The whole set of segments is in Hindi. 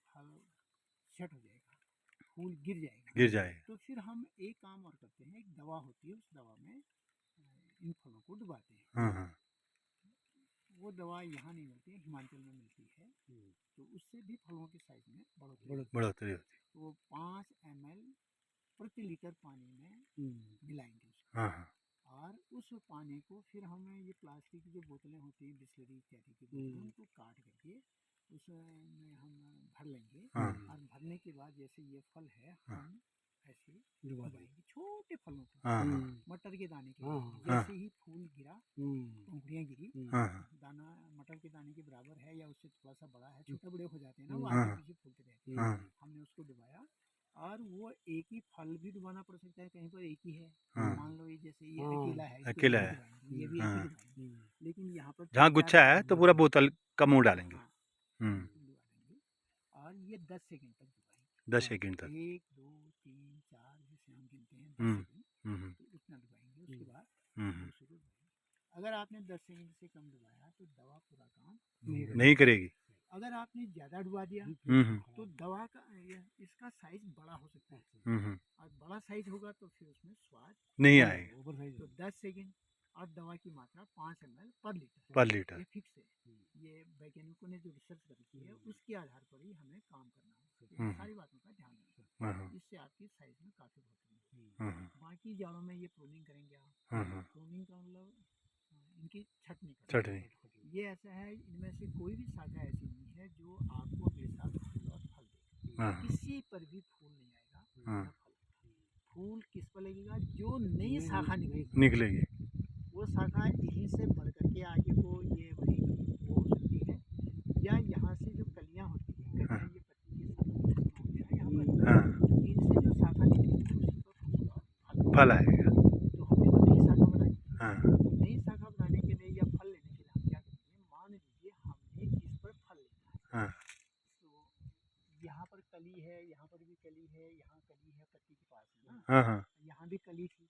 फल सेट हो जाएगा, फूल गिर गिर जाएगा। तो फिर हम एक काम और करते हैं, एक दवा होती है, उस दवा में इन फलों को डुबाते हैं। हाँ हाँ। वो दवा यहाँ नहीं मिलती है, हिमाचल में मिलती है। तो उससे भी फलों की साइज में बढ़ोतरी होती। तो वो 5 ml प्रति लीटर पानी में मिलाएंगे उसको। हाँ हाँ। और उस पानी को फिर हमें ये प्लास्टिक की जो बोतलें होती हैं, बिस्लरी इत्यादि की बोतलें, उनको काट करके उसमें हम भर लेंगे। हाँ। और भरने के बाद जैसे ये फल है, हाँ। हम ऐसे डुबाएंगे छोटे फलों को, हाँ हाँ। मटर के दाने के हाँ। जैसे ही फूल गिरा, पंखुड़ियाँ गिरी, हाँ। दाना मटर के दाने के बराबर है या उससे थोड़ा सा बड़ा है, छोटे बड़े हो जाते हैं ना, वो हाँ। आगे पीछे फूलते रहते हैं। हाँ। हमने उसको डुबाया, और वो एक ही फल भी डुबाना पड़ सकता है, कहीं पर एक ही है। हाँ। मान लो ये जैसे ये अकेला है, इसको अकेला एक ही है। डुबाएंगे, ये भी एक हाँ। ही डुबाएंगे। लेकिन यहाँ पर जहाँ 3-4 गुच्छा है तो पूरा बोतल का मुंह डालेंगे। हाँ, हम्म। डुबा देंगे। और ये 10 सेकंड तक डुबाएंगे। 10 सेकंड तक। 1 2 3 4 जैसे हम गिनते हैं 10 हम्म। सेकंड, तो उतना डुबाएंगे। उसके बाद दूसरे को डुबाएंगे। अगर आपने 10 सेकंड से कम डुबाया तो दवा पूरा काम नहीं करेगी। अगर आपने ज़्यादा डुबा दिया तो दवा का इसका साइज बड़ा हो सकता है, और बड़ा साइज होगा तो फिर उसमें स्वाद नहीं आएगा। तो 10 सेकंड और दवा की मात्रा 5 ml पर लीटर। ये फिक्स है। ये वैज्ञानिकों ने जो रिसर्च करी है उसके आधार पर ही हमें काम करना है। सारी बातों का ध्यान रखना, इससे आपकी साइज में काफ़ी बढ़ोतरी। बाकी जाड़ों में ये प्रूनिंग करेंगे आप। प्रूनिंग का मतलब इनकी छटनी। ये ऐसा है, इनमें से कोई भी शाखा ऐसी नहीं है जो आपको अगले साल फूल और फल देगा। किसी पर भी फूल नहीं आएगा ना फल। फूल किस पर लगेगा? जो नई शाखा निकलेगी, वो शाखा यहीं से बढ़ करके आगे को ये बढ़ेगी, वो हो सकती है। या यहाँ से जो कलियाँ होती हैं, कलियाँ ये पत्ती के साथ यहाँ पर, इनसे जो शाखा निकलेगी उसी पर फूल और फल आएगा। तो हमने तो नई शाखा बनाई। नई शाखा बनाने के लिए या फल लेने के लिए हम क्या करेंगे? मान लीजिए हमने इस पर फल लेना है, तो यहाँ पर कली है, यहाँ पर भी कली है, यहाँ कली है पत्ती के पास है ना, यहाँ भी कली थी,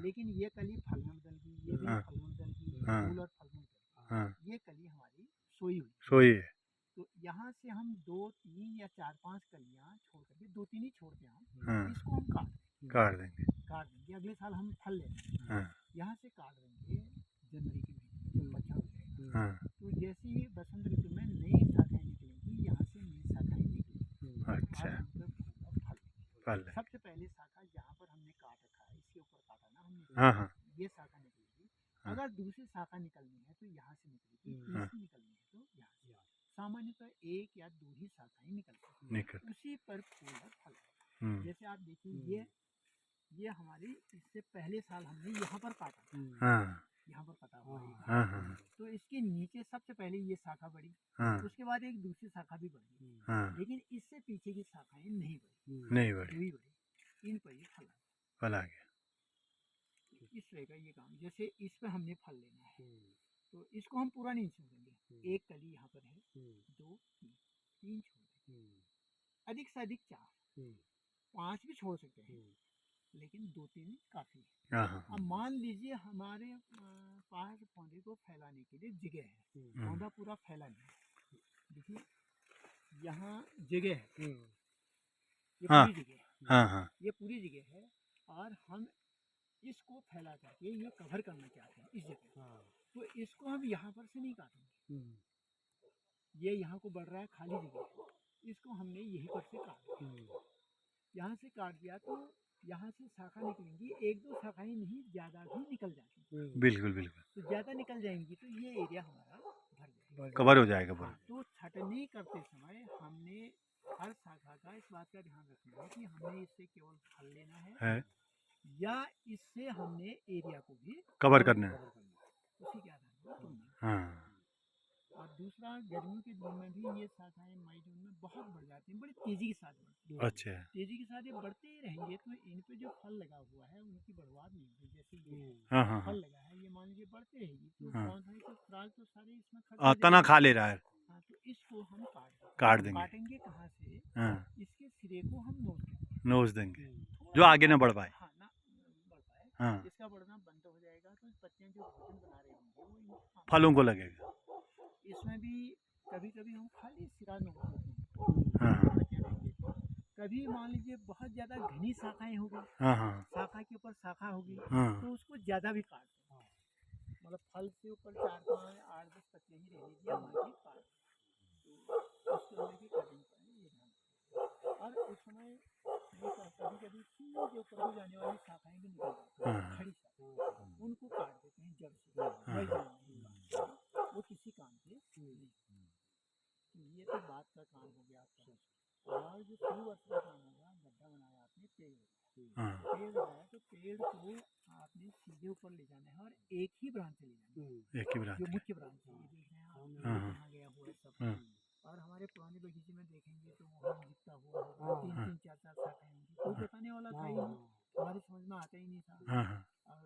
लेकिन ये कली फल में बदल गई, ये भी फल में बदल गई, फूल और फल में बदल गई। ये कली हमारी सोई हुई है। तो यहाँ से हम 2 3 या 4 5 कलियाँ छोड़ करके, 2 3 ही छोड़ते हैं हम, इसको हम काट देंगे। अगले साल हम फल लेंगे, यहाँ से काट देंगे जनवरी के महीने में, जब पतझड़ हो जाएगा। तो जैसे ही बसंत ऋतु में नई शाखाएं निकलेंगी, यहाँ से नई शाखाएं निकलेंगी। अच्छा। फल सबसे पहले शाखा जहाँ पर हमने काट रखा है, इसके ऊपर काटा ना हमने, ये शाखा निकलेगी। अगर दूसरी शाखा निकलनी है तो यहाँ से निकलेगी, तीसरी निकलनी है तो यहाँ से। सामान्यतः 1 या 2 ही शाखाएं निकलती हैं, उसी पर फूल और फल। जैसे आप देखिए, ये हमारी इससे पहले साल हमने यहाँ पर काटा, यहाँ पर कटा हुआ है, तो इसके नीचे सबसे पहले ये शाखा बढ़ी, उसके बाद एक दूसरी शाखा भी बढ़ी, लेकिन इससे पीछे की शाखाएं नहीं बढ़ी, इन पर ये फल आ गया। इस तरह का ये काम। जैसे इस पर हमने फल लेना है, तो इसको हम पूरा नहीं छोड़ेंगे। एक कली यहाँ पर है, 2 3 छोड़ देंगे, अधिक से अधिक 4 5 भी छोड़ सकते हैं, लेकिन 2 3 काफी है। अब मान लीजिए हमारे पास पौधे को फैलाने के लिए जगह है, पौधा पूरा फैला नहीं है, देखिए यहाँ जगह है, ये पूरी जगह है, ये पूरी जगह है, और हम इसको फैला करके ये कवर करना चाहते हैं इस जगह, तो इसको हम यहाँ पर से नहीं काटेंगे। ये यहाँ को बढ़ रहा है, खाली जगह है, इसको हमने यहीं पर से काट दिया। यहाँ से काट दिया तो यहाँ से शाखा निकलेंगी, 1-2 शाखाएं नहीं, ज़्यादा भी निकल जाती। बिल्कुल। तो ज़्यादा निकल जाएंगी तो ये एरिया हमारा भर जाएगा, कवर हो जाएगा पूरा। तो छटनी करते समय हमने हर शाखा का इस बात का ध्यान रखना है कि हमने इससे केवल फल लेना है या इससे हमने एरिया को भी कवर करना है, उसी के आधार पर। और दूसरा, गर्मियों के दिन में भी ये शाखाएं मई जून में बहुत बढ़ जाती हैं, बड़ी तेजी के साथ बढ़ती हैं। अच्छा, तेजी के साथ ये बढ़ते ही रहेंगे, तो इन पे जो फल लगा हुआ है उनकी बढ़वाद नहीं होगी। जैसे ये फल लगा है, ये मान लीजिए बढ़ती रहेगी, तो पौधे के फ्राल तो सारे इसमें खत्म, तना खा ले रहा है। तो इसको हम काट देंगे। काटेंगे कहाँ से? इसके सिरे को हम नोच देंगे, जो आगे ना बढ़ पाए। इसका बढ़ना बंद हो जाएगा, तो पत्तियां जो भोजन बना रहे होंगे वो फलों को लगेगा। इसमें भी कभी कभी हम खाली सिरा नोच देते हैं, कभी मान लीजिए बहुत ज़्यादा घनी शाखाएं हो गई, हाँ हाँ शाखा के ऊपर शाखा होगी, हाँ तो उसको ज़्यादा भी काट दो। मतलब फल से ऊपर 4, 5, 8, 10 पत्ते ही रह लीजिए, बाकी काट दो। तो उसके अंदर की कटिंग पर ये ध्यान रखिए। और उस समय ये कभी कभी सीधे ऊपर को जाने वाली शाखाएं भी निकल जाती हैं, हाँ खड़ी शाखाएं, उनको काट देते हैं जड़ से। हाँ वही जानना वो किसी काम के नहीं। ये तो बात का काम हो गया आपका। और जो शुरू वर्ष का काम होगा, गड्ढा बनाया आपने, हाँ पेड़ लगाया, तो पेड़ को आपने सीधे ऊपर ले जाना है और एक ही ब्रांच से ले जाना है, एक ही ब्रांच जो मुख्य ब्रांच है। ये देख रहे हैं आप, हाँ कहाँ गया हुआ है सब। हाँ और हमारे पुराने बगीचे में देखेंगे तो वहाँ दिखता हुआ होगा 3-3, 4-4 शाखाएं होंगी। कोई बताने वाला था ही नहीं, हमारी समझ में आता ही नहीं था। हाँ हाँ और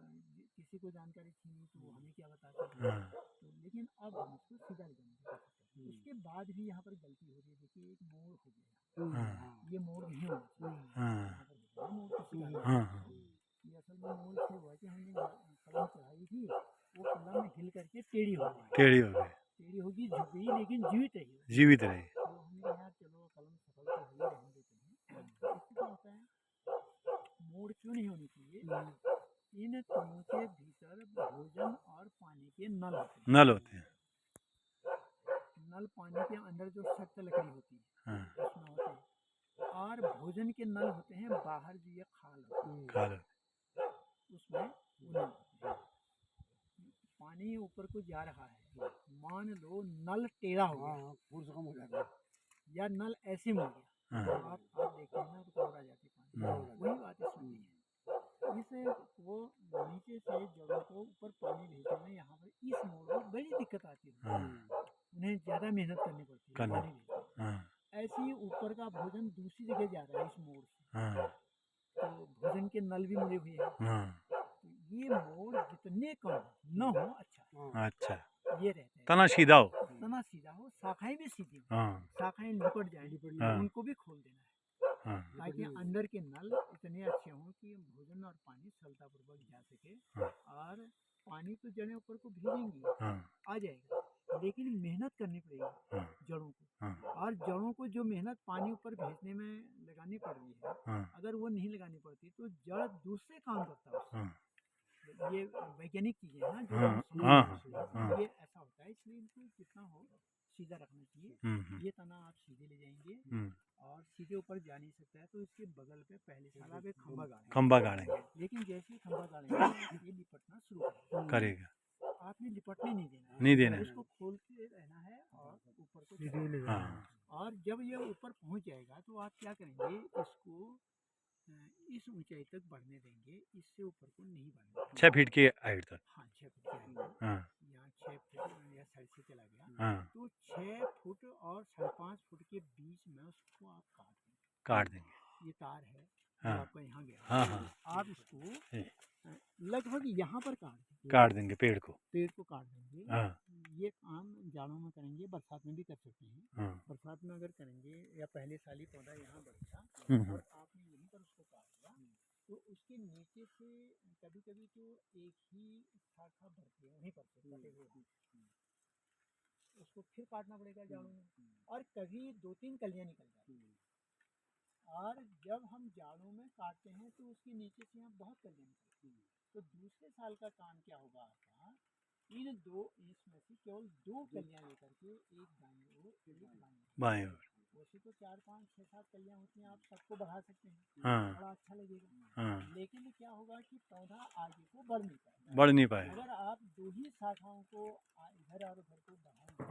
किसी को जानकारी थी नहीं तो हमें क्या बताते। हाँ तो लेकिन अब हम इसको सीधा ले जाने की कोशिश करते हैं। उसके बाद भी यहाँ पर गलती हो रही है। देखिए एक मोड़ हो गया, हाँ ये मोड़ नहीं होना चाहिए। हाँ यहाँ पर देखिए मोड़ किसी का नहीं। हाँ ये असल में मोड़ से हुआ कि हमने कलम चढ़ाई थी, वो कलम हिल करके टेढ़ी हो गई। टेढ़ी हो गई, टेढ़ी होगी, झुक गई, लेकिन जीवित रही। जीवित रही। तो हमने कहा यार चलो कलम सफल तो हुई, रहने देते हैं। तो इससे क्या होता है, मोड़ क्यों नहीं होनी चाहिए। इन तनों के भीतर भोजन और पानी के नल होते हैं। नल होते हैं। नल पानी के अंदर जो सख्त लकड़ी होती है हाँ उसमें होते हैं, और भोजन के नल होते हैं बाहर, जो ये खाल होती है खाल उसमें वो नल होते हैं। पानी ऊपर को जा रहा है, मान लो नल टेढ़ा हो गया या नल ऐसे मुड़ गया, हाँ तो आप देखते हैं ना तो कौड़ा जाती पानी। वही बात इसमें भी है। इस वो नीचे से जड़ों को ऊपर पानी भेजने में यहाँ पर इस मोड़ में बड़ी दिक्कत आती है। हाँ उन्हें ज़्यादा मेहनत करनी पड़ती है करना पानी भेजने में। हाँ ऐसे ही ऊपर का भोजन दूसरी जगह जा रहा है इस मोड़ से, हाँ तो भोजन के नल भी मुड़े हुए हैं। हाँ तो ये मोड़ जितने कम न हो अच्छा, अच्छा, ये रहते हैं। तना सीधा हो। तना सीधा हो, शाखाएं भी सीधी हो, हाँ शाखाएं लिपट जाए, हाँ उनको भी खोल देना है, हाँ ताकि अंदर के नल इतने अच्छे हों कि भोजन और पानी सरलतापूर्वक जा सके। हाँ और पानी तो जड़ें ऊपर को भेजेंगी, हाँ आ जाएगा, लेकिन मेहनत करनी पड़ेगी हाँ जड़ों को। हाँ और जड़ों को जो मेहनत पानी ऊपर भेजने में लगानी पड़ रही है, हाँ अगर वो नहीं लगानी पड़ती तो जड़ दूसरे काम करता है उससे। हाँ ये वैज्ञानिक चीजें हैं ना जो हाँ हम समझ हाँ रहे हैं। हाँ ये ऐसा होता है, इसलिए इनको जितना हो सीधा रखना चाहिए। ये तना आप सीधे ले जाएंगे और सीधे ऊपर जा नहीं सकता है, तो इसके बगल पे पहले साल आप एक खंबा गाड़ेंगे, लेकिन जैसे ही खंबा गाड़ेंगे ये लिपटना शुरू करेगा, आपने लिपटने नहीं देना, नहीं देना है। इसको खोलते रहना है और ऊपर को चढ़ाना है। हाँ और जब ये ऊपर पहुंच जाएगा तो आप क्या करेंगे, इसको इस ऊंचाई तक बढ़ने देंगे, इससे ऊपर को नहीं बढ़ने देंगे। 6 फीट की हाइट तक। हाँ 6 फुट की हाइट, हाँ यहाँ 6 फुट या साइड से चला गया, हाँ तो 6 फुट और 5.5 फुट के बीच में उसको आप काट देंगे। ये तार है हाँ जो आपका यहाँ गया, हाँ हाँ आप इसको लगभग यहाँ पर काट देंगे पेड़ को। पेड़ को काट देंगे। हाँ ये काम जाड़ों में करेंगे, बरसात में भी कर सकते हैं। हाँ बरसात में अगर करेंगे या पहले साल ही पौधा यहाँ बढ़ेगा और आपने यहीं पर उसको काट दिया, तो उसके नीचे से कभी कभी तो एक ही शाखा बढ़ती है वहीं पर से कटे हुए, उसको फिर काटना पड़ेगा जाड़ों में, और कभी 2-3 कलियां निकल जाती हैं। और जब हम जाड़ों में काटते हैं तो उसके नीचे से यहाँ बहुत कलियां निकलती हैं, तो दूसरे साल का काम क्या होगा आपका, इन दो इसमें से केवल 2 कलियां लेकर के, एक दाएं ओर एक बाएं ओर। वैसे तो 4-5-6-7 कलियां होती हैं, आप सबको बढ़ा सकते हैं, हाँ बड़ा अच्छा लगेगा। हाँ लेकिन क्या होगा कि पौधा आगे को बढ़ नहीं पाएगा। बढ़ नहीं पाएगा। अगर आप 2 ही शाखाओं को इधर और उधर को बढ़ाएंगे,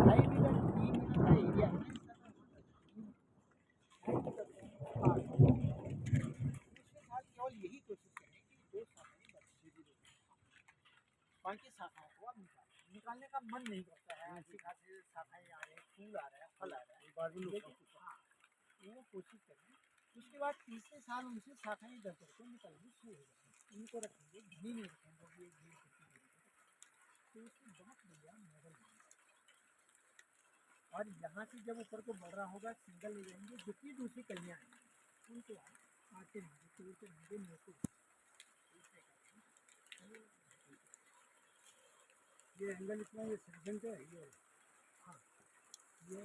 2.5 मीटर 3 मीटर का एरिया है, केवल यही कोशिश करें कि 2 शाखाएं बढ़े, बाकी शाखाओं को आप निकालने का मन नहीं करता है। अच्छी खासी शाखाएं आ रही हैं, फूल आ रहा है, फल आ रहा है, लेकिन हाँ वो कोशिश करें। उसके बाद तीसरे साल उनसे शाखाएं इधर करके निकलनी शुरू हो जाएंगी। इनको रखेंगे, घनी नहीं रखेंगे, वो एक भीड़ तो उसमें बहुत बढ़िया मॉडल बनेगा। और यहाँ से जब ऊपर को बढ़ रहा होगा, सिंगल ले जाएंगे, जितनी दूसरी कलियाँ आएंगी उनको आप आते रहेंगे, तोड़ते रहेंगे, मोटे ये एंगल इतना ये सेक्शन का है, ये हाँ ये